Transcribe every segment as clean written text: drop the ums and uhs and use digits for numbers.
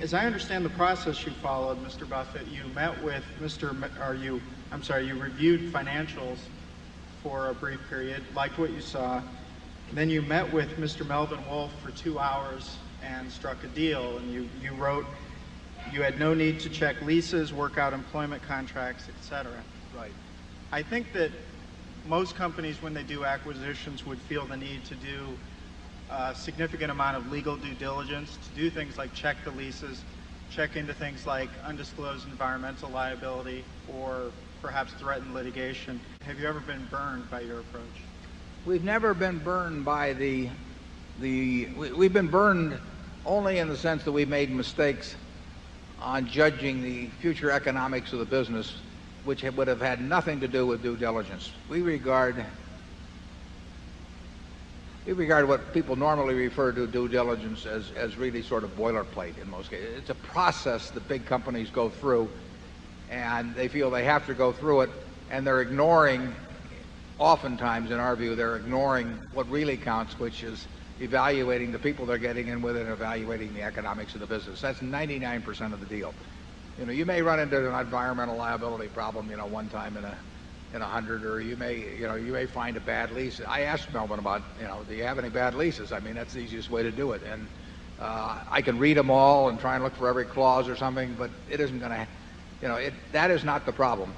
as I understand the process you followed, Mr. Buffett, you met with you reviewed financials for a brief period, liked what you saw, and then you met with Mr. Melvin Wolf for 2 hours and struck a deal, and you wrote you had no need to check leases, work out employment contracts, etc. Right. I think that most companies, when they do acquisitions, would feel the need to do a significant amount of legal due diligence, to do things like check the leases, check into things like undisclosed environmental liability, or perhaps threaten litigation. Have you ever been burned by your approach? We've never been burned by we've been burned only in the sense that we made mistakes on judging the future economics of the business, which would have had nothing to do with due diligence. We regard what people normally refer to due diligence as really sort of boilerplate in most cases. It's a process that big companies go through, and they feel they have to go through it, and they're ignoring, oftentimes in our view, they're ignoring what really counts, which is evaluating the people they're getting in with and evaluating the economics of the business. That's 99% of the deal. You know, you may run into an environmental liability problem, you know, one time in 100, or you may find a bad lease. I asked Melvin about, you know, do you have any bad leases? I mean, that's the easiest way to do it. And I can read them all and try and look for every clause or something, but it isn't going to, you know, that is not the problem.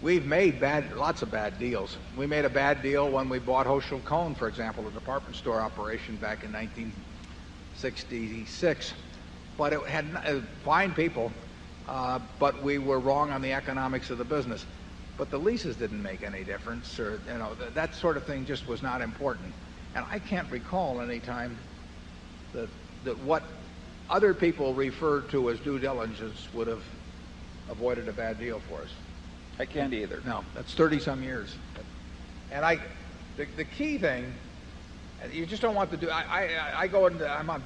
We've made lots of bad deals. We made a bad deal when we bought Hochschild Kohn, for example, a department store operation back in 1966. But it had fine people, but we were wrong on the economics of the business. But the leases didn't make any difference, or you know, that sort of thing just was not important. And I can't recall any time that what other people referred to as due diligence would have avoided a bad deal for us. I can't either. No, that's 30-some years. And the key thing, you just don't want to do. I'm on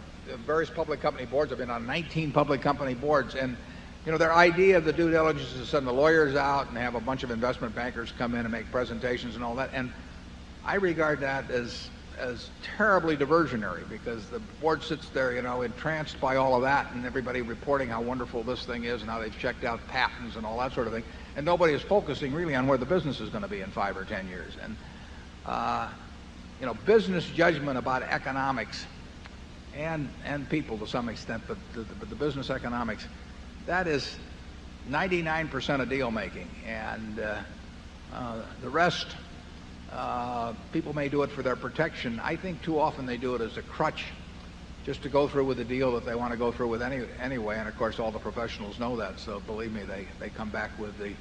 various public company boards. I've been on 19 public company boards, and you know, their idea of the due diligence is to send the lawyers out and have a bunch of investment bankers come in and make presentations and all that. And I regard that as terribly diversionary, because the board sits there, you know, entranced by all of that, and everybody reporting how wonderful this thing is and how they've checked out patents and all that sort of thing. And nobody is focusing really on where the business is going to be in 5 or 10 years. And you know, business judgment about economics and people to some extent, but the business economics, that is 99% of deal making, and the rest, people may do it for their protection. I think too often they do it as a crutch, just to go through with a deal that they want to go through with anyway. And of course, all the professionals know that. So believe me, they come back with the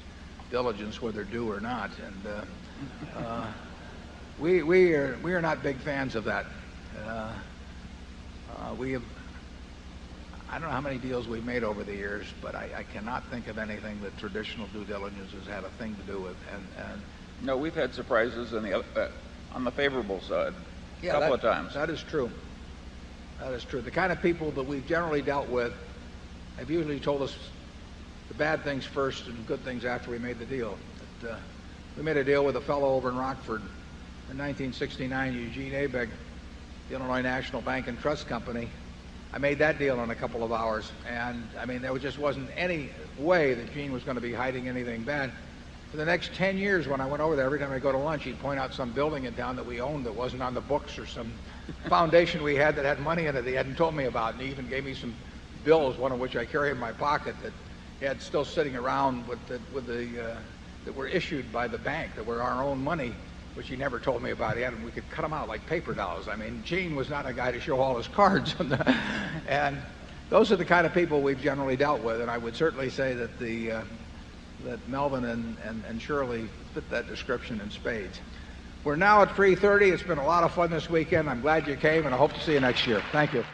diligence, whether due or not. And we are not big fans of that. I don't know how many deals we've made over the years, but I cannot think of anything that traditional due diligence has had a thing to do with. And no, we've had surprises on the favorable side a couple of times. That is true. That is true. The kind of people that we've generally dealt with have usually told us the bad things first and good things after we made the deal. We made a deal with a fellow over in Rockford in 1969, Eugene Abegg, the Illinois National Bank and Trust Company. I made that deal in a couple of hours, and I mean, there just wasn't any way that Gene was going to be hiding anything bad. For the next 10 years, when I went over there, every time I go to lunch, he'd point out some building in town that we owned that wasn't on the books, or some foundation we had that had money in it that he hadn't told me about. And he even gave me some bills, one of which I carry in my pocket, that he had still sitting around that were issued by the bank, that were our own money, which he never told me about. We could cut them out like paper dolls. I mean, Gene was not a guy to show all his cards. And those are the kind of people we've generally dealt with. And I would certainly say that that Melvin and Shirley fit that description in spades. We're now at 3:30. It's been a lot of fun this weekend. I'm glad you came, and I hope to see you next year. Thank you.